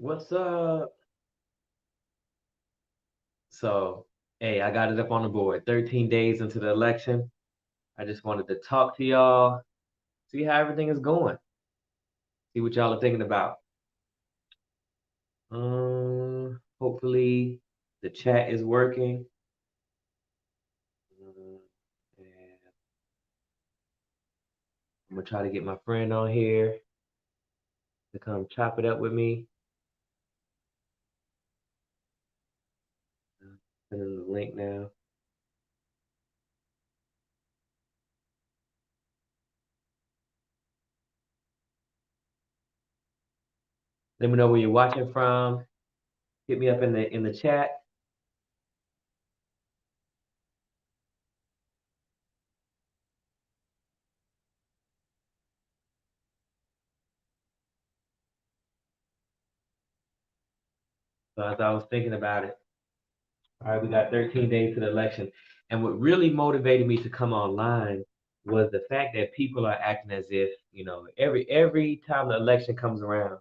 What's up? So, hey, I got it up on the board. 13 days into the election. I just wanted to talk to y'all, see how everything is going, see what y'all are thinking about. Hopefully the chat is working. And I'm gonna try to get my friend on here to come chop it up with me. Send him the link now. Let me know where you're watching from. Hit me up in the chat. So as I was thinking about it, all right, we got 13 days to the election. And what really motivated me to come online was the fact that people are acting as if, every time the election comes around.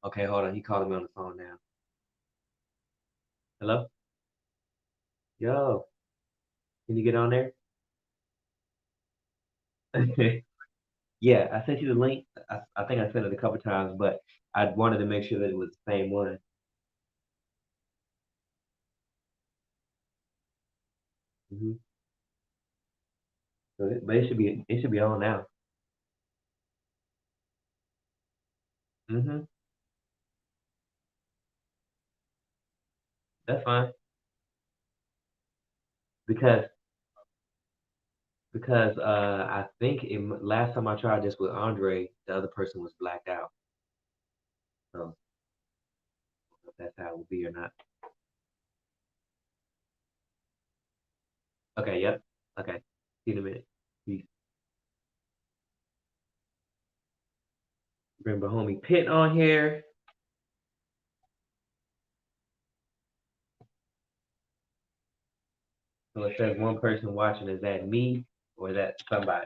Okay, hold on. He calling me on the phone now. Hello? Yo, can you get on there? Yeah, I sent you the link. I think I sent it a couple times, but I wanted to make sure that it was the same one. Hmm. But it should be on now. Hmm. That's fine because I think last time I tried this with Andre, the other person was blacked out. So I don't know if that's how it will be or not. Okay, yep. Okay. See you in a minute. Peace. Bring my homie Pitt on here. So it says one person watching. Is that me or is that somebody?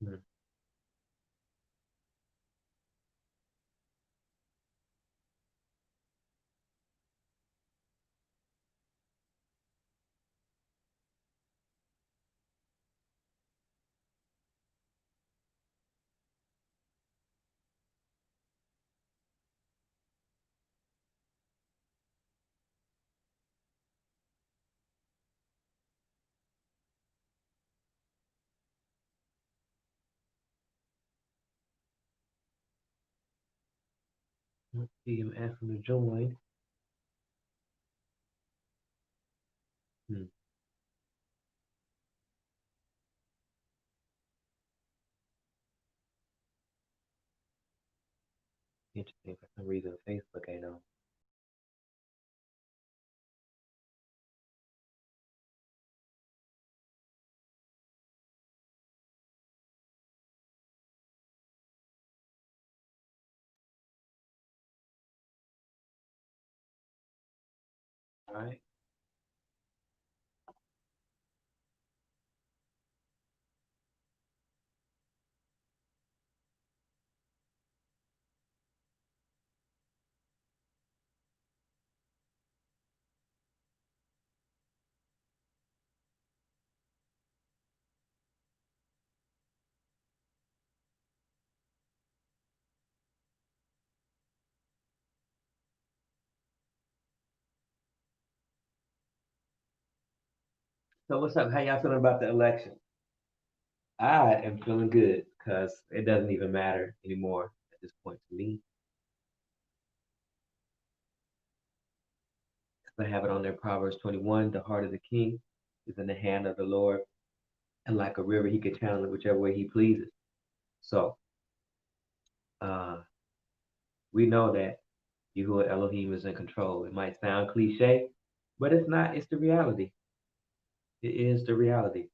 Hmm. Let's see. I'm asking to join. Hmm. Interesting. For some reason, Facebook ain't on. All right. So what's up? How y'all feeling about the election? I am feeling good because it doesn't even matter anymore at this point to me. I have it on there, Proverbs 21, the heart of the king is in the hand of the Lord, and like a river, he can channel it whichever way he pleases. So uh, we know that Yahuwah Elohim is in control. It might sound cliche, but it's not. It's the reality. It is the reality.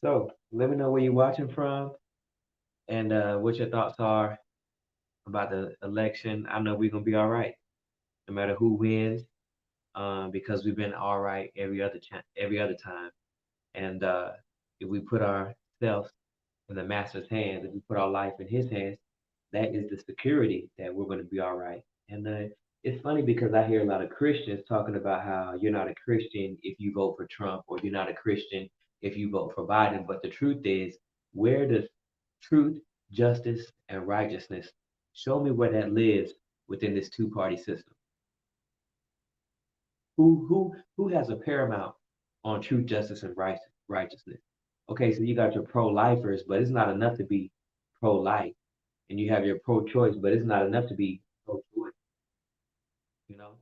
So let me know where you're watching from and what your thoughts are about the election. I know we're gonna be all right, no matter who wins, because we've been all right every other time. And if we put ourselves in the master's hands, if we put our life in his hands, that is the security that we're going to be all right. And it's funny because I hear a lot of Christians talking about how you're not a Christian if you vote for Trump, or you're not a Christian if you vote for Biden. But the truth is, where does truth, justice, and righteousness, show me where that lives within this two-party system? Who has a paramount on truth, justice, and righteousness? Okay, so you got your pro-lifers, but it's not enough to be pro-life, and you have your pro-choice, but it's not enough to be pro-choice. You know.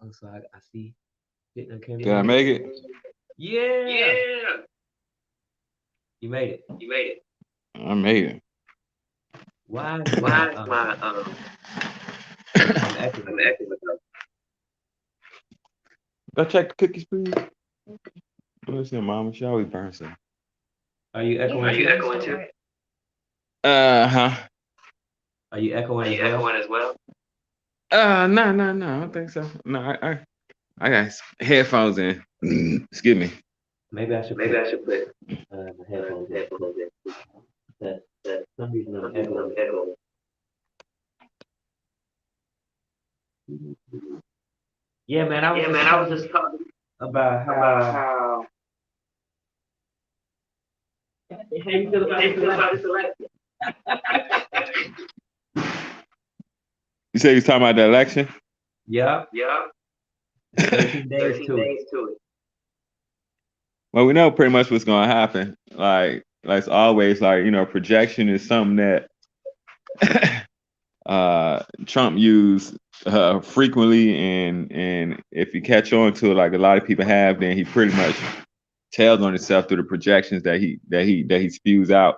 Oh, so I see. Hitting came Did I in. make it? Yeah. Yeah. You made it. You made it. I made it. Why is my I'm echoing. I'm echoing. Go check the cookies, please. Listen, Mama, she always burns some. Are you echoing? Are you echoing too? Huh. Are you echoing? Are you echoing as well? No, no, no. I don't think so. No, I got headphones in. Excuse me. Maybe I should. Maybe I should put my headphones in. That some reason I'm echoing. Yeah, man. I was just talking about how you feel about this election. You say you was talking about the election? Yep. Yep. 13 days to it. Well, we know pretty much what's gonna happen. Like it's always, like, projection is something that Trump used frequently, and if you catch on to it, like a lot of people have, then he pretty much tells on himself through the projections that he spews out.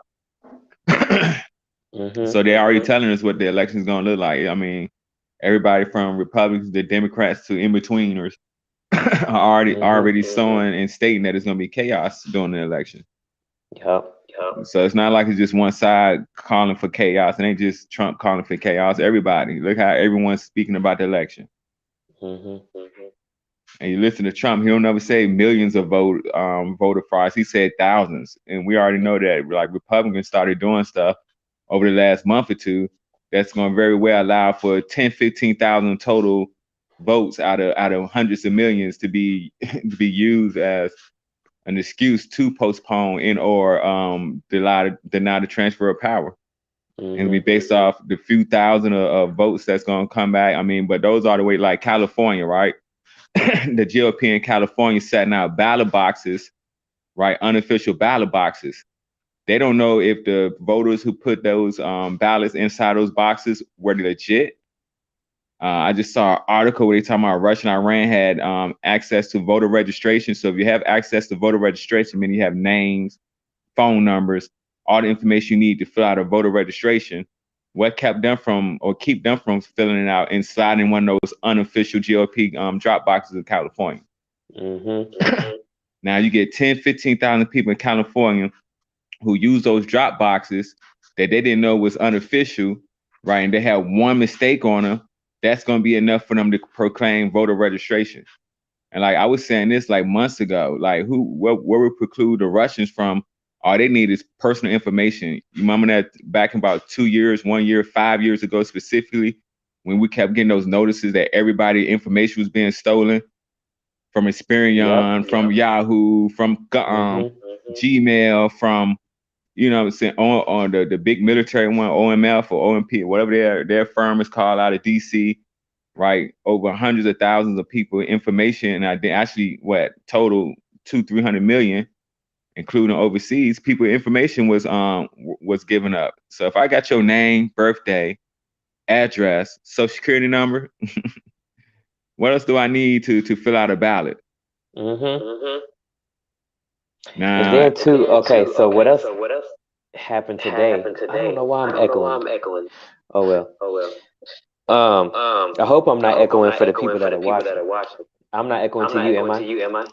So they're already telling us what the election is gonna look like. I mean, everybody from Republicans to Democrats to in-betweeners are already sowing and stating that it's gonna be chaos during the election. Yep. So it's not like it's just one side calling for chaos. It ain't just Trump calling for chaos. Everybody, look how everyone's speaking about the election. And you listen to Trump, he'll never say millions of voter frauds. He said thousands. And we already know that, like, Republicans started doing stuff over the last month or two that's going to very well allow for 10, 15,000 total votes out of hundreds of millions to be used as an excuse to postpone and or deny the transfer of power. And be based off the few thousand of votes that's going to come back. I mean, but those are the way, like California, right? The GOP in California setting out ballot boxes, right? Unofficial ballot boxes. They don't know if the voters who put those ballots inside those boxes were legit. I just saw an article where they talking about Russia and Iran had access to voter registration. So if you have access to voter registration, meaning you have names, phone numbers, all the information you need to fill out a voter registration. What kept them from, or keep them from filling it out and sliding one of those unofficial GOP drop boxes in California? Now you get 10, 15,000 people in California who use those drop boxes that they didn't know was unofficial, right? And they have one mistake on them. That's going to be enough for them to proclaim voter registration. And like I was saying this like months ago, like what would preclude the Russians from all they need is personal information. You remember that back in about 2 years, 1 year, 5 years ago specifically, when we kept getting those notices that everybody information was being stolen from Experian, from Yahoo, from Gmail, from what I'm saying, on the big military one, OMF or OMP, whatever their firm is called out of DC, right? Over hundreds of thousands of people information, and I did actually total 200-300 million, including overseas people. Information was given up. So if I got your name, birthday, address, social security number, what else do I need to fill out a ballot? And then too, okay, so what else happened today? I don't know why I'm echoing. Oh well. I hope I'm not echoing for the people that are watching. I'm not echoing to you, am I?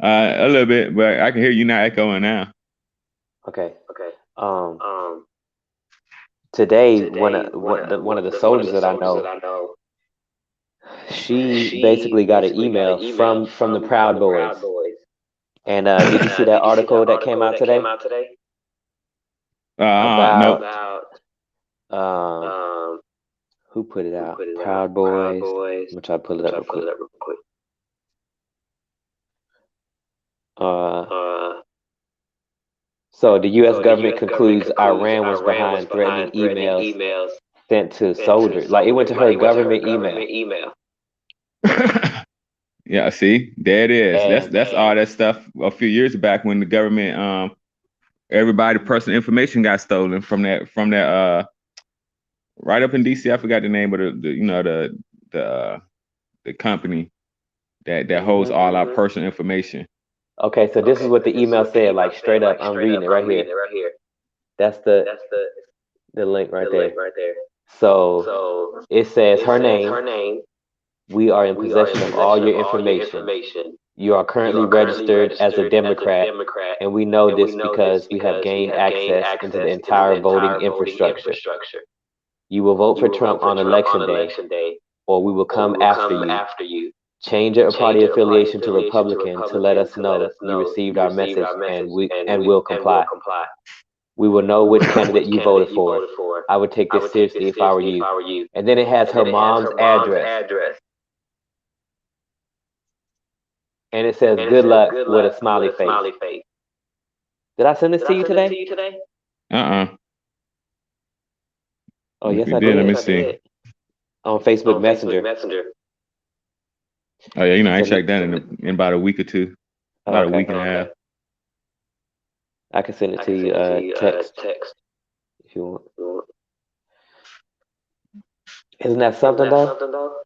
A little bit, but I can hear you not echoing now. Okay. Today, one of the soldiers that I know, she basically got an email from the Proud Boys. And did you see that article that came out today? No. Who put it out? Proud Boys. I'm gonna try to pull it up real quick. So the U.S. government concludes Iran was behind threatening emails sent to soldiers. Like it went to her government email. Yeah, see, there it is. That's all that stuff a few years back when the government, everybody personal information got stolen from that right up in DC. I forgot the name of the company that holds all our personal information. Okay, so this is what the email said, like straight up. I'm reading it right here. That's the link right there. So it says her name. We are in possession of all your information. You are currently registered as a Democrat, and we know this because we have gained access into the entire voting infrastructure. You will vote for Trump on election day, or we will come after you. Change your party affiliation to Republican to let us know you received our message, and will comply. We will know which candidate you voted for. I would take this seriously if I were you. And then it has her mom's address. And it says, good luck with a smiley face. Did I send this to you today? Oh, yes, I did. Let me see. On Facebook Messenger. Oh, yeah, I checked that in about a week or two. About a week and a half. I can send it to you text if you want. Isn't that something, though?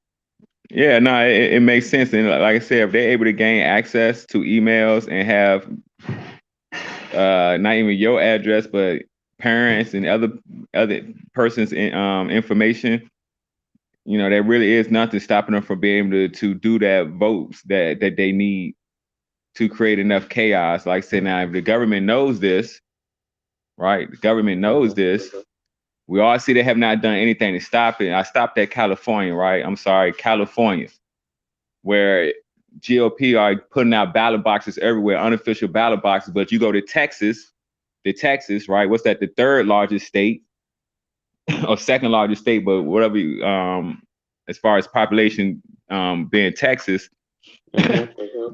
Yeah, no, it makes sense. And like I said, if they're able to gain access to emails and have not even your address, but parents and other persons' information, there really is nothing stopping them from being able to do that votes that they need to create enough chaos. Like I said, now if the government knows this, right? The government knows this. We all see they have not done anything to stop it. I stopped at California, right? I'm sorry, California, where GOP are putting out ballot boxes everywhere, unofficial ballot boxes. But you go to Texas, right? What's that? The third largest state or second largest state, but whatever. As far as population, being Texas,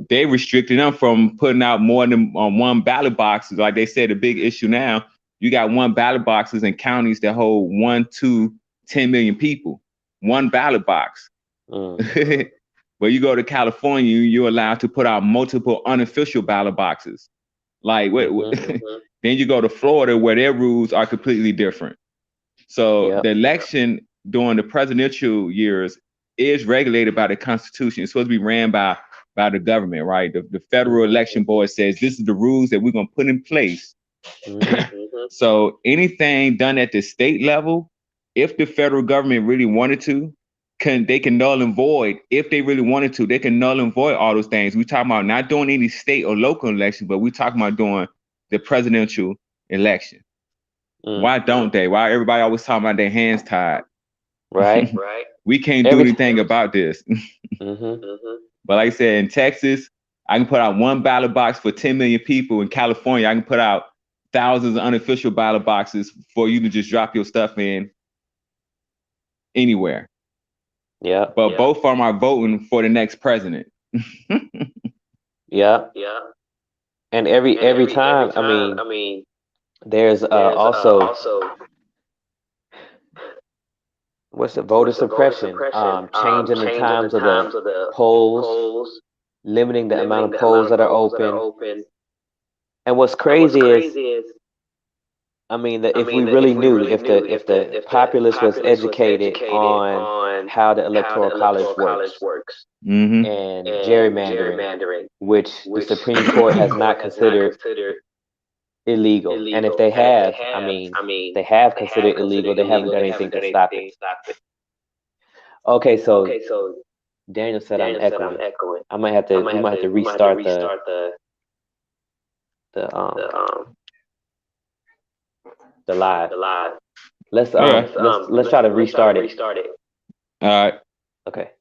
they restricted them from putting out more than one ballot box. Like they said, the big issue now, you got one ballot boxes in counties that hold 1 to 10 million people. One ballot box. But you go to California, you're allowed to put out multiple unofficial ballot boxes. Like then you go to Florida where their rules are completely different. So the election during the presidential years is regulated by the Constitution. It's supposed to be ran by the government, right? The Federal Election Board says this is the rules that we're going to put in place. So anything done at the state level, if the federal government really wanted to, they can null and void if they really wanted to. They can null and void all those things. We talking about not doing any state or local election, but we talking about doing the presidential election. Why don't they? Why everybody always talking about their hands tied? Right. We can't do anything about this. But like I said, in Texas, I can put out one ballot box for 10 million people. In California, I can put out thousands of unofficial ballot boxes for you to just drop your stuff in anywhere. Yeah. But both of them are voting for the next president. Yeah. And every time, I mean, there's also what's the voter suppression? Changing the times of the polls, limiting the amount of polls that are open. And what's crazy is, I mean, that if we really knew, if the populace was educated on how the electoral college works Mm-hmm. and gerrymandering, which the Supreme Court has not considered illegal, and if they have, I mean, they have considered illegal. They haven't done anything to stop it. Okay, so Daniel said I'm echoing. I might have to. We might have to restart the live. Let's try to restart it. All right. Okay.